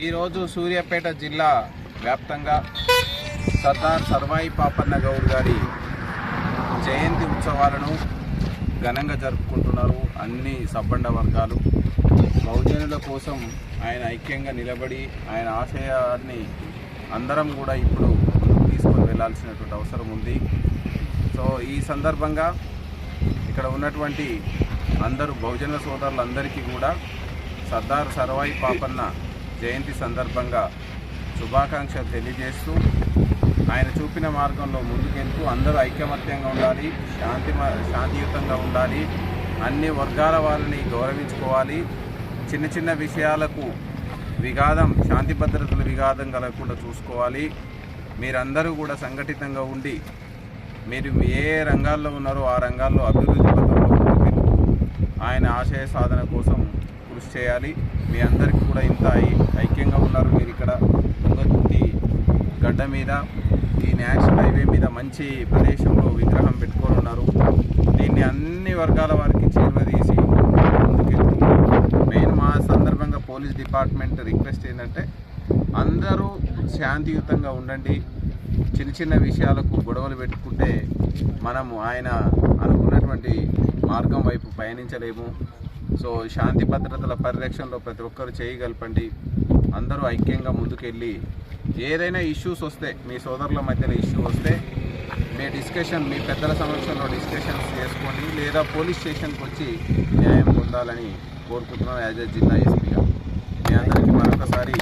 ఈరోజు సూర్యాపేట జిల్లా వ్యాప్తంగా సర్దార్ సర్వాయి పాపన్న గౌడ్ గారి జయంతి ఉత్సవాలను ఘనంగా జరుపుకుంటున్నారు. అన్ని సబ్బండ వర్గాలు బహుజనుల కోసం ఆయన ఐక్యంగా నిలబడి ఆయన ఆశయాన్ని అందరం కూడా ఇప్పుడు తీసుకొని వెళ్ళాల్సినటువంటి అవసరం ఉంది. సో ఈ సందర్భంగా ఇక్కడ ఉన్నటువంటి అందరూ బహుజన సోదరులందరికీ కూడా సర్దార్ సర్వాయి పాపన్న జయంతి సందర్భంగా శుభాకాంక్షలు తెలియజేస్తూ ఆయన చూపిన మార్గంలో ముందుకెళ్తూ అందరూ ఐకమత్యంగా ఉండాలి, శాంతియుతంగా ఉండాలి, అన్ని వర్గాల వారిని గౌరవించుకోవాలి, చిన్న చిన్న విషయాలకు శాంతి భద్రతల విఘాతం కలగకుండా చూసుకోవాలి. మీరందరూ కూడా సంఘటితంగా ఉండి మీరు ఏ రంగాల్లో ఉన్నారో ఆ రంగాల్లో అభివృద్ధి పథంలో ముందుకెళ్తూ ఆయన ఆశయ సాధన కోసం కృషి చేయాలి. మీ అందరికీ కూడా ఇంత ఐక్యంగా ఉన్నారు. మీరు ఇక్కడ తుంగతుర్తి గడ్డ మీద ఈ నేషనల్ హైవే మీద మంచి ప్రదేశంలో విగ్రహం పెట్టుకొని ఉన్నారు. దీన్ని అన్ని వర్గాల వారికి చేరువదీసి ముందుకెళ్తూ మెయిన్ మా సందర్భంగా పోలీస్ డిపార్ట్మెంట్ రిక్వెస్ట్ ఏంటంటే అందరూ శాంతియుతంగా ఉండండి. చిన్న చిన్న విషయాలకు గొడవలు పెట్టుకుంటే మనము ఆయన అనుకున్నటువంటి మార్గం వైపు పయనించలేము. సో శాంతి భద్రతల పరిరక్షణలో ప్రతి ఒక్కరు చేయగలపండి. అందరూ ఐక్యంగా ముందుకెళ్ళి ఏదైనా ఇష్యూస్ వస్తే మీ సోదరుల మధ్యలో ఇష్యూ వస్తే మీ పెద్దల సమక్షంలో డిస్కషన్స్ చేసుకోండి, లేదా పోలీస్ స్టేషన్కి వచ్చి న్యాయం పొందాలని కోరుకుంటున్నాను. యాజ్ ఎ జిల్లా ఎస్పీగా మీ అందరికీ మరొకసారి